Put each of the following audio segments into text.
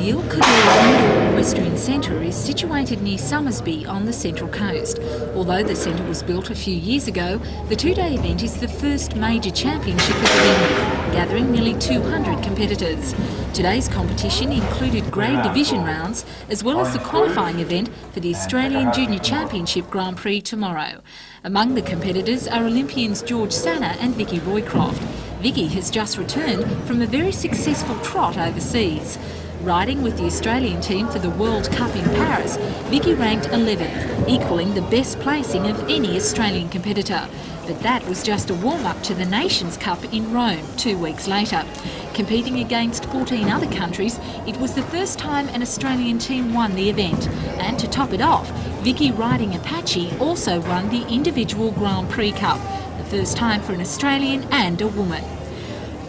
The Indoor Equestrian Centre is situated near Somersby on the Central Coast. Although the centre was built a few years ago, the two-day event is the first major championship of the venue, gathering nearly 200 competitors. Today's competition included grade division rounds, as well as the qualifying event for the Australian Junior Championship Grand Prix tomorrow. Among the competitors are Olympians George Sanner and Vicky Roycroft. Vicky has just returned from a very successful trot overseas. Riding with the Australian team for the World Cup in Paris, Vicky ranked 11th, equalling the best placing of any Australian competitor. But that was just a warm-up to the Nations Cup in Rome 2 weeks later. Competing against 14 other countries, it was the first time an Australian team won the event. And to top it off, Vicky riding Apache also won the individual Grand Prix Cup, the first time for an Australian and a woman.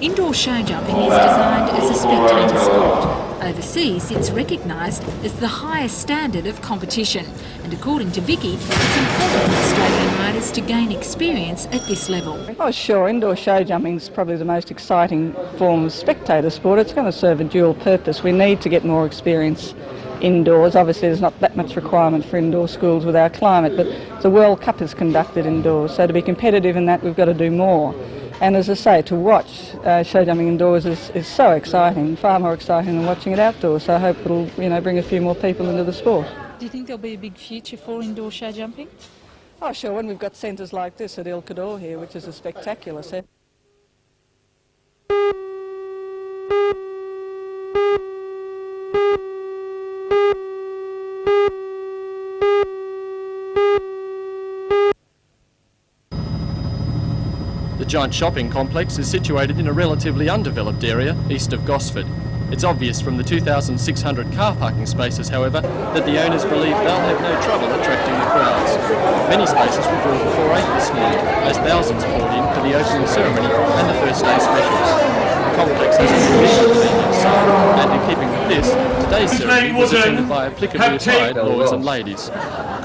Indoor show jumping is designed as a spectator sport. Overseas, it's recognised as the highest standard of competition. And according to Vicky, it's important for Australian riders to gain experience at this level. Oh sure, indoor show jumping is probably the most exciting form of spectator sport. It's going to serve a dual purpose. We need to get more experience indoors. Obviously there's not that much requirement for indoor schools with our climate, but the World Cup is conducted indoors, so to be competitive in that we've got to do more. And as I say, to watch show jumping indoors is so exciting, far more exciting than watching it outdoors. So I hope it'll bring a few more people into the sport. Do you think there'll be a big future for indoor show jumping? Oh sure, when we've got centres like this at El Cador here, which is a spectacular set. The giant shopping complex is situated in a relatively undeveloped area east of Gosford. It's obvious from the 2,600 car parking spaces, however, that the owners believe they'll have no trouble attracting the crowds. Many spaces were filled before 8 this morning, as thousands poured in for the opening ceremony and the first day specials. The complex has a traditional theme inside, and in keeping with this, today's ceremony was attended by applicably attired lords and ladies.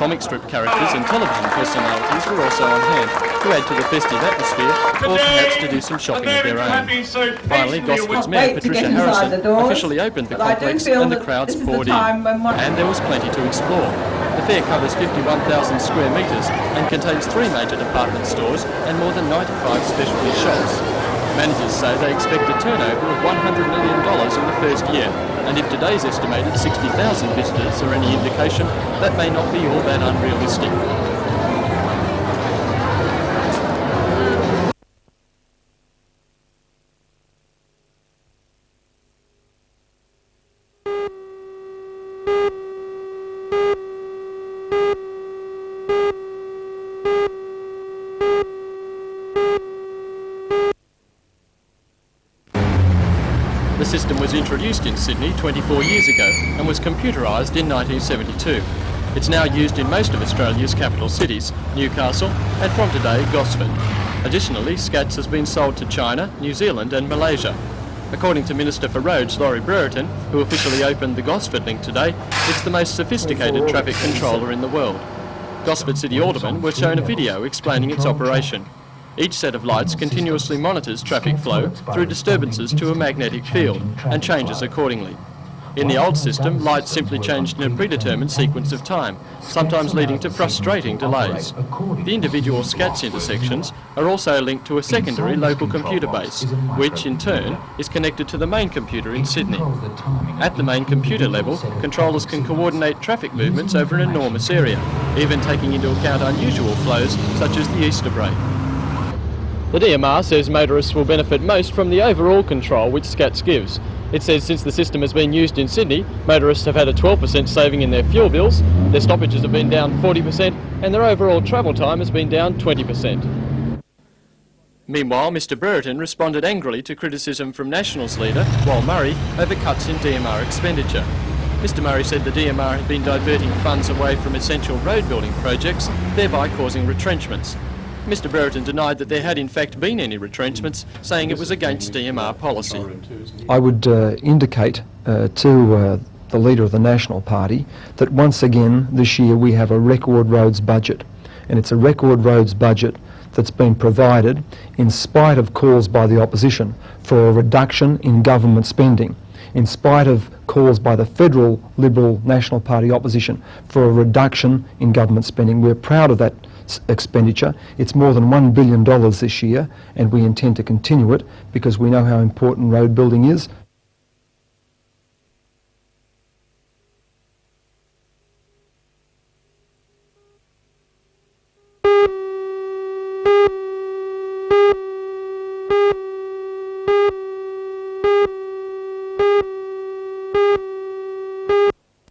Comic strip characters and television personalities were also on hand to add to the festive atmosphere, or perhaps to do some shopping of their own. Finally, Gosford's Mayor Patricia Harrison officially opened the complex and the crowds poured in, and there was plenty to explore. The fair covers 51,000 square metres and contains 3 major department stores and more than 95 specialty shops. Managers say they expect a turnover of $100 million in the first year, and if today's estimated 60,000 visitors are any indication, that may not be all that unrealistic. The system was introduced in Sydney 24 years ago and was computerised in 1972. It's now used in most of Australia's capital cities, Newcastle and from today Gosford. Additionally, SCATS has been sold to China, New Zealand and Malaysia. According to Minister for Roads Laurie Brereton, who officially opened the Gosford link today, it's the most sophisticated traffic controller in the world. Gosford City Aldermen were shown a video explaining its operation. Each set of lights continuously monitors traffic flow through disturbances to a magnetic field and changes accordingly. In the old system, lights simply changed in a predetermined sequence of time, sometimes leading to frustrating delays. The individual SCATS intersections are also linked to a secondary local computer base, which in turn is connected to the main computer in Sydney. At the main computer level, controllers can coordinate traffic movements over an enormous area, even taking into account unusual flows such as the Easter break. The DMR says motorists will benefit most from the overall control which SCATS gives. It says since the system has been used in Sydney, motorists have had a 12% saving in their fuel bills, their stoppages have been down 40% and their overall travel time has been down 20%. Meanwhile, Mr Brereton responded angrily to criticism from Nationals leader, Wal Murray, over cuts in DMR expenditure. Mr Murray said the DMR had been diverting funds away from essential road building projects, thereby causing retrenchments. Mr Brereton denied that there had in fact been any retrenchments, saying it was against DMR policy. I would indicate to the leader of the National Party that once again this year we have a record roads budget, and it's a record roads budget that's been provided in spite of calls by the opposition for a reduction in government spending. in spite of calls by the federal Liberal National Party opposition for a reduction in government spending. We're proud of that expenditure. It's more than $1 billion this year, and we intend to continue it because we know how important road building is.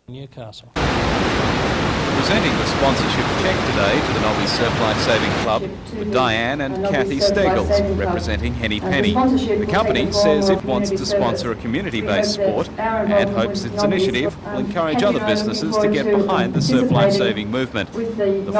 Newcastle. Presenting the sponsorship cheque today to the Nobby Surf Life Saving Club were Diane and Kathy Steggles, representing Henny Penny. The company says it wants to sponsor a community-based sport and hopes its initiative will encourage other businesses to get behind the surf life saving movement. The $40,000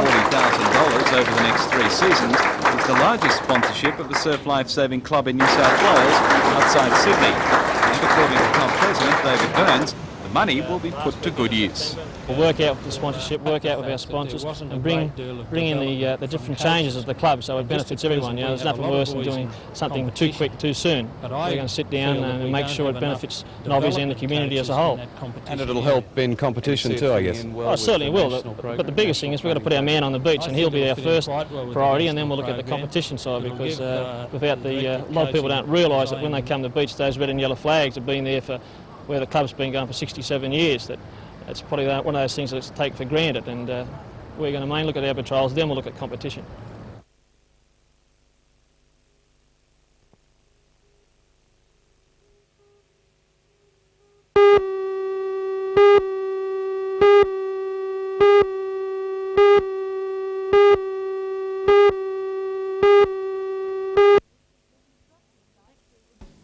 over the next 3 seasons is the largest sponsorship of the Surf Life Saving Club in New South Wales outside Sydney. And according to Club President David Burns, the money will be put to good use. We'll work out with the sponsorship, work out with our sponsors, and bring in the different changes of the club so it benefits everyone. You know, there's nothing worse than doing something too quick, too soon. We're going to sit down and make sure it benefits Nobbies and the community as a whole. And it'll help in competition too, I guess. Oh, it certainly will. But the biggest thing is we've got to put our man on the beach, and he'll be our first priority, and then we'll look at the competition side, because without a lot of people don't realise that when they come to the beach, those red and yellow flags have been there for where the club's been going for 67 years. It's probably one of those things that's take for granted, and we're going to mainly look at our patrols, then we'll look at competition.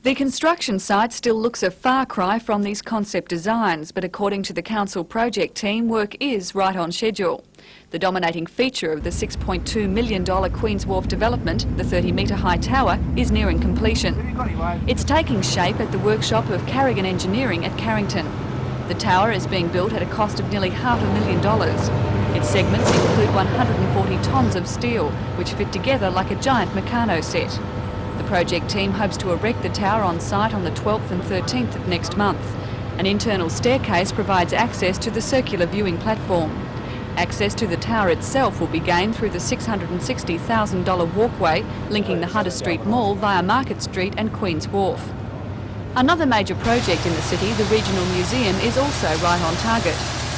The construction site still looks a far cry from these concept designs, but according to the council project team, work is right on schedule. The dominating feature of the $6.2 million Queen's Wharf development, the 30-metre high tower, is nearing completion. It's taking shape at the workshop of Carrigan Engineering at Carrington. The tower is being built at a cost of nearly $500,000. Its segments include 140 tonnes of steel, which fit together like a giant Meccano set. The project team hopes to erect the tower on site on the 12th and 13th of next month. An internal staircase provides access to the circular viewing platform. Access to the tower itself will be gained through the $660,000 walkway linking the Hunter Street Mall via Market Street and Queen's Wharf. Another major project in the city, the Regional Museum, is also right on target.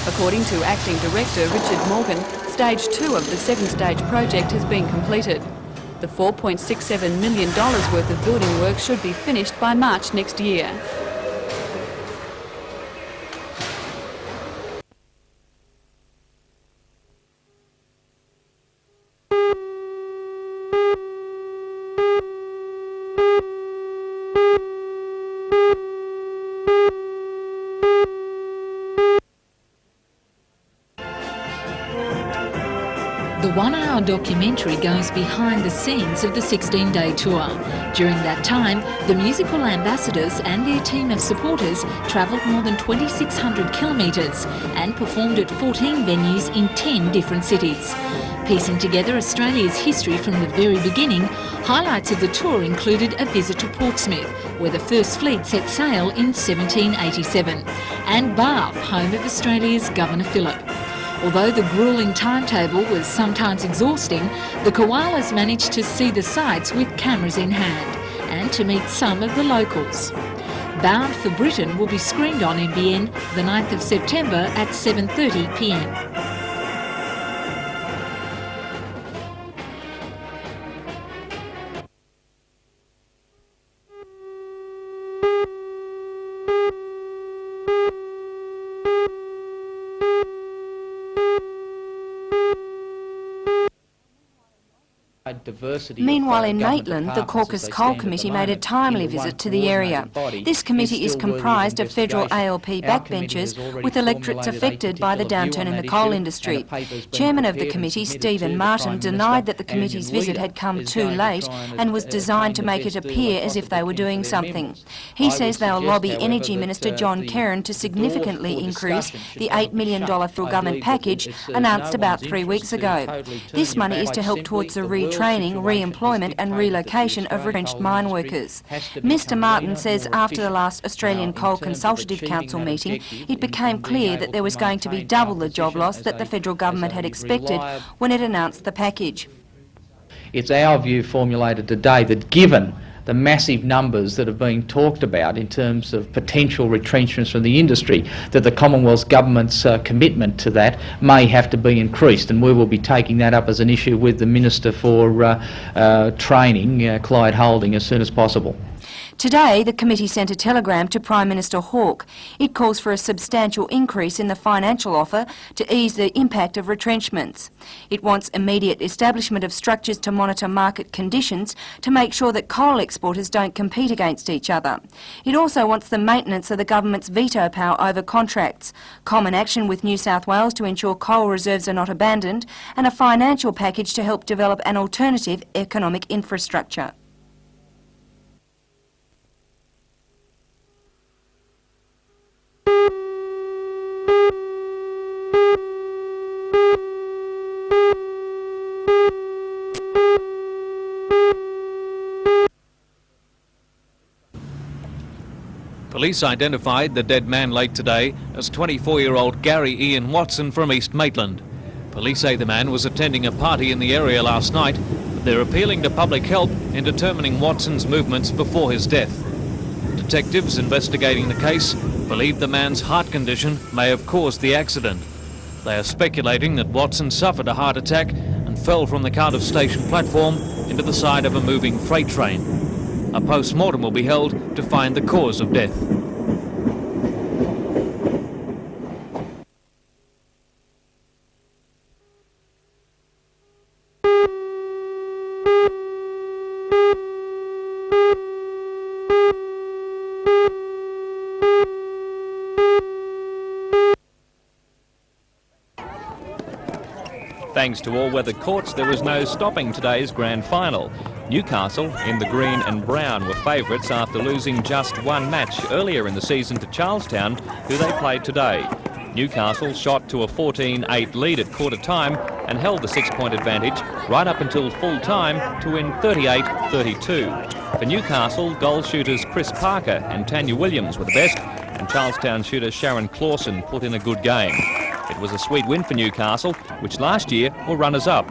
According to Acting Director Richard Morgan, Stage 2 of the 7-stage project has been completed. The $4.67 million worth of building work should be finished by March next year. The one-hour documentary goes behind the scenes of the 16-day tour. During that time, the musical ambassadors and their team of supporters travelled more than 2,600 kilometres and performed at 14 venues in 10 different cities. Piecing together Australia's history from the very beginning, highlights of the tour included a visit to Portsmouth, where the first fleet set sail in 1787, and Bath, home of Australia's Governor Phillip. Although the gruelling timetable was sometimes exhausting, the koalas managed to see the sights with cameras in hand and to meet some of the locals. Bound for Britain will be screened on NBN the 9th of September at 7:30 p.m. Meanwhile, in Maitland, the Caucus Coal Committee made a timely visit to the area. This committee is comprised of federal ALP backbenchers with electorates affected by the downturn in the coal industry. Chairman of the committee, Stephen Martin, denied that the committee's visit had come too late and was designed to make it appear as if they were doing something. He says they'll lobby Energy Minister John Kerrin to significantly increase the $8 million federal government package announced about 3 weeks ago. This money is to help towards the retraining training, re-employment and relocation of retrenched mine workers. Mr Martin says after the last Australian Coal Consultative Council meeting, it became clear that there was going to be double the job loss that the federal government had expected when it announced the package. It's our view formulated today that given the massive numbers that have been talked about in terms of potential retrenchments from the industry, that the Commonwealth Government's commitment to that may have to be increased, and we will be taking that up as an issue with the Minister for Training, Clyde Holding, as soon as possible. Today, the committee sent a telegram to Prime Minister Hawke. It calls for a substantial increase in the financial offer to ease the impact of retrenchments. It wants immediate establishment of structures to monitor market conditions to make sure that coal exporters don't compete against each other. It also wants the maintenance of the government's veto power over contracts, common action with New South Wales to ensure coal reserves are not abandoned, and a financial package to help develop an alternative economic infrastructure. Police identified the dead man late today as 24-year-old Gary Ian Watson from East Maitland. Police say the man was attending a party in the area last night, but they're appealing to public help in determining Watson's movements before his death. Detectives investigating the case believe the man's heart condition may have caused the accident. They are speculating that Watson suffered a heart attack and fell from the Cardiff station platform into the side of a moving freight train. A post-mortem will be held to find the cause of death. Thanks to all-weather courts, there was no stopping today's grand final. Newcastle, in the green and brown, were favourites after losing just one match earlier in the season to Charlestown, who they played today. Newcastle shot to a 14-8 lead at quarter time and held the 6-point advantage right up until full time to win 38-32. For Newcastle, goal shooters Chris Parker and Tanya Williams were the best, and Charlestown shooter Sharon Clawson put in a good game. It was a sweet win for Newcastle, which last year were runners-up.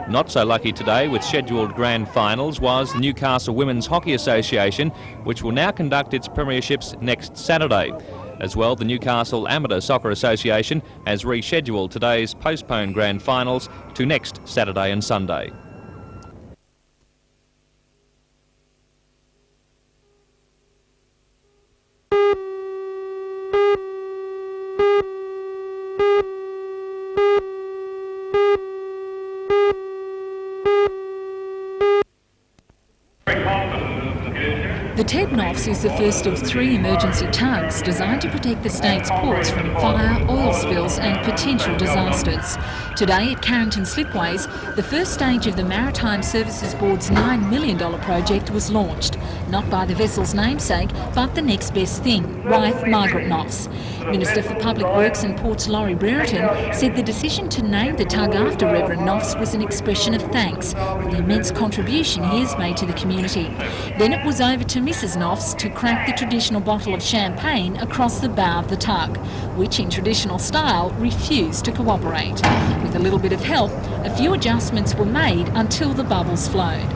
Not so lucky today with scheduled grand finals was the Newcastle Women's Hockey Association, which will now conduct its premierships next Saturday. As well, the Newcastle Amateur Soccer Association has rescheduled today's postponed grand finals to next Saturday and Sunday. The Ted Knopfs is the first of 3 emergency tugs designed to protect the state's ports from fire, oil spills and potential disasters. Today at Carrington Slipways, the first stage of the Maritime Services Board's $9 million project was launched, not by the vessel's namesake, but the next best thing, wife Margaret Knopfs. Minister for Public Works and Ports Laurie Brereton said the decision to name the tug after Reverend Knopfs was an expression of thanks for the immense contribution he has made to the community. Then it was over to Mrs Knopfs to crack the traditional bottle of champagne across the bow of the tug, which in traditional style refused to cooperate. With a little bit of help, a few adjustments were made until the bubbles flowed. The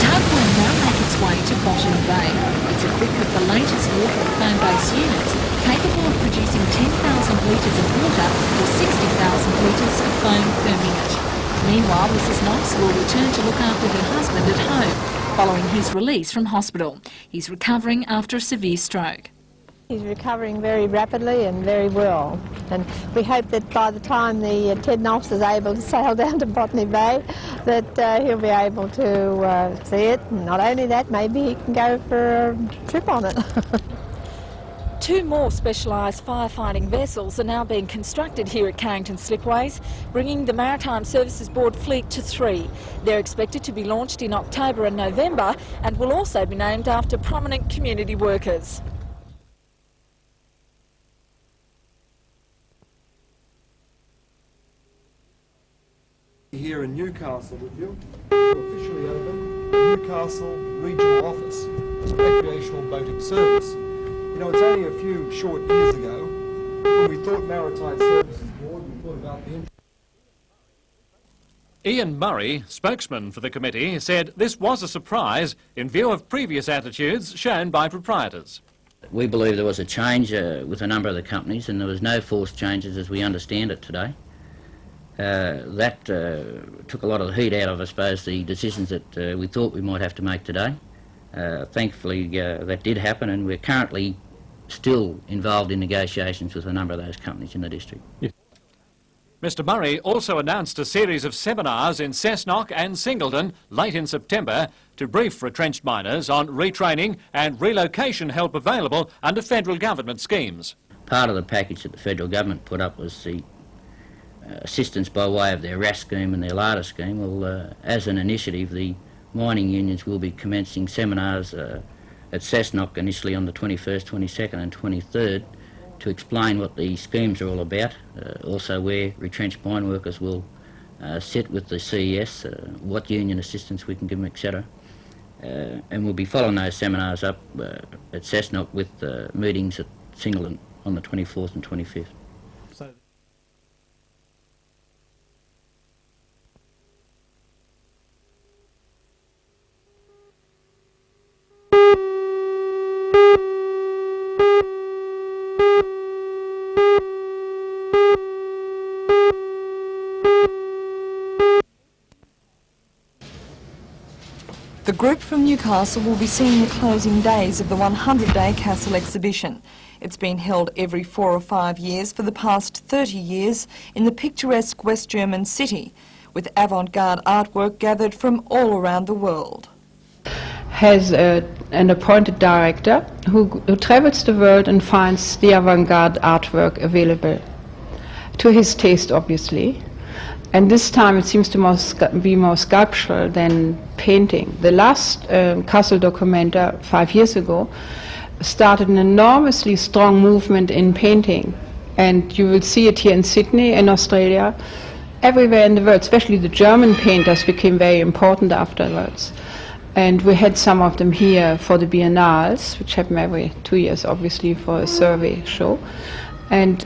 tug will now make its way to Botany Bay. It's equipped with the latest water and foam-based units, capable of producing 10,000 litres of water or 60,000 litres of foam per minute. Meanwhile, Mrs Knox will return to look after her husband at home, following his release from hospital. He's recovering after a severe stroke. He's recovering very rapidly and very well, and we hope that by the time the Ted Knopfs is able to sail down to Botany Bay, that he'll be able to see it, and not only that, maybe he can go for a trip on it. 2 more specialised firefighting vessels are now being constructed here at Carrington Slipways, bringing the Maritime Services Board fleet to 3. They're expected to be launched in October and November and will also be named after prominent community workers. Here in Newcastle with you to officially open the Newcastle Regional Office of Recreational Boating Service. You know, it's only a few short years ago when we thought Maritime Services Board, we thought about the... Ian Murray, spokesman for the committee, said this was a surprise in view of previous attitudes shown by proprietors. We believe there was a change with a number of the companies, and there was no forced changes as we understand it today. That took a lot of the heat out of, I suppose, the decisions that we thought we might have to make today. Thankfully, that did happen, and we're currently still involved in negotiations with a number of those companies in the district. Yeah. Mr Murray also announced a series of seminars in Cessnock and Singleton late in September to brief retrenched miners on retraining and relocation help available under federal government schemes. Part of the package that the federal government put up was the assistance by way of their RAS scheme and their LADA scheme. Well, as an initiative, the mining unions will be commencing seminars at Cessnock initially on the 21st, 22nd and 23rd to explain what the schemes are all about, also where retrenched mine workers will sit with the CES, what union assistance we can give them, etc. And we'll be following those seminars up at Cessnock with meetings at Singleton on the 24th and 25th. The group from Newcastle will be seeing the closing days of the 100-day Castle exhibition. It's been held every 4 or 5 years for the past 30 years in the picturesque West German city, with avant-garde artwork gathered from all around the world. Has an appointed director who travels the world and finds the avant-garde artwork available, to his taste obviously. And this time it seems to be more sculptural than painting. The last Castle Documenta 5 years ago started an enormously strong movement in painting. And you will see it here in Sydney, in Australia, everywhere in the world, especially the German painters became very important afterwards. And we had some of them here for the biennales, which happen every 2 years, obviously, for a survey show. And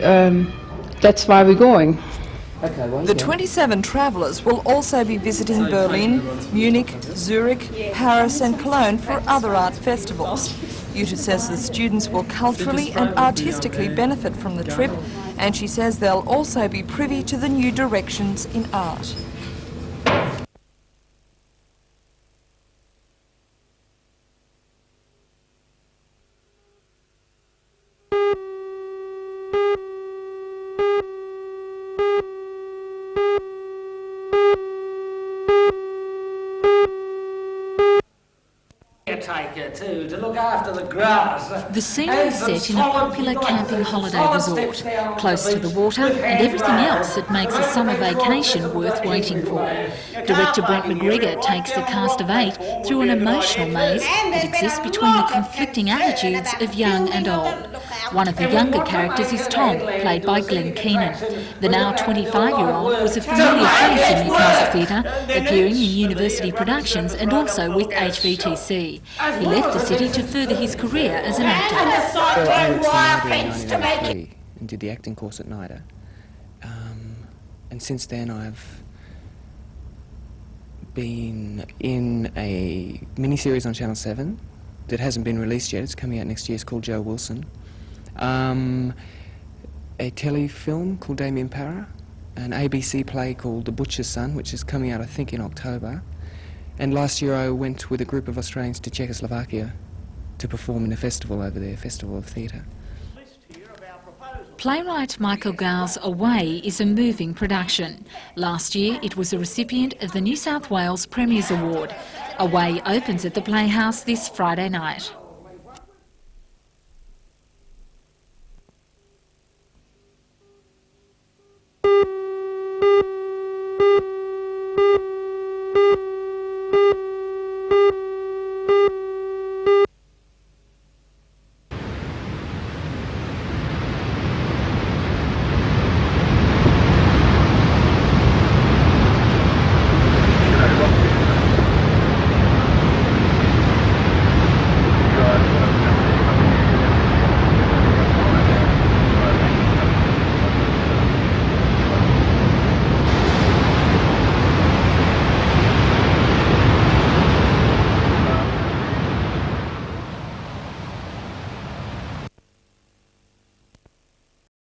that's why we're going. The 27 travellers will also be visiting Berlin, Munich, Zurich, Paris and Cologne for other art festivals. Jutta says the students will culturally and artistically benefit from the trip, and she says they'll also be privy to the new directions in art. To look after the grass. The scene is set in a popular camping holiday resort, close to the water and everything else that makes a summer vacation worth waiting for. Director Brent McGregor takes the cast of 8 through an emotional maze that exists between the conflicting attitudes of young and old. One of the younger characters is Tom, played by Glenn Keenan. The now 25-year-old was a familiar face in Newcastle Theatre, appearing in university productions and also with HVTC. He left the city to further his career as an actor. I went to NIDA in 1993 and did the acting course at NIDA. And since then I've been in a mini-series on Channel 7 that hasn't been released yet. It's coming out next year. It's called Joe Wilson. A telefilm called Damien Parra, an ABC play called The Butcher's Son, which is coming out I think in October. And last year I went with a group of Australians to Czechoslovakia to perform in a festival over there, Festival of Theatre. Playwright Michael Gow's Away is a moving production. Last year it was a recipient of the New South Wales Premier's Award. Away opens at the Playhouse this Friday night.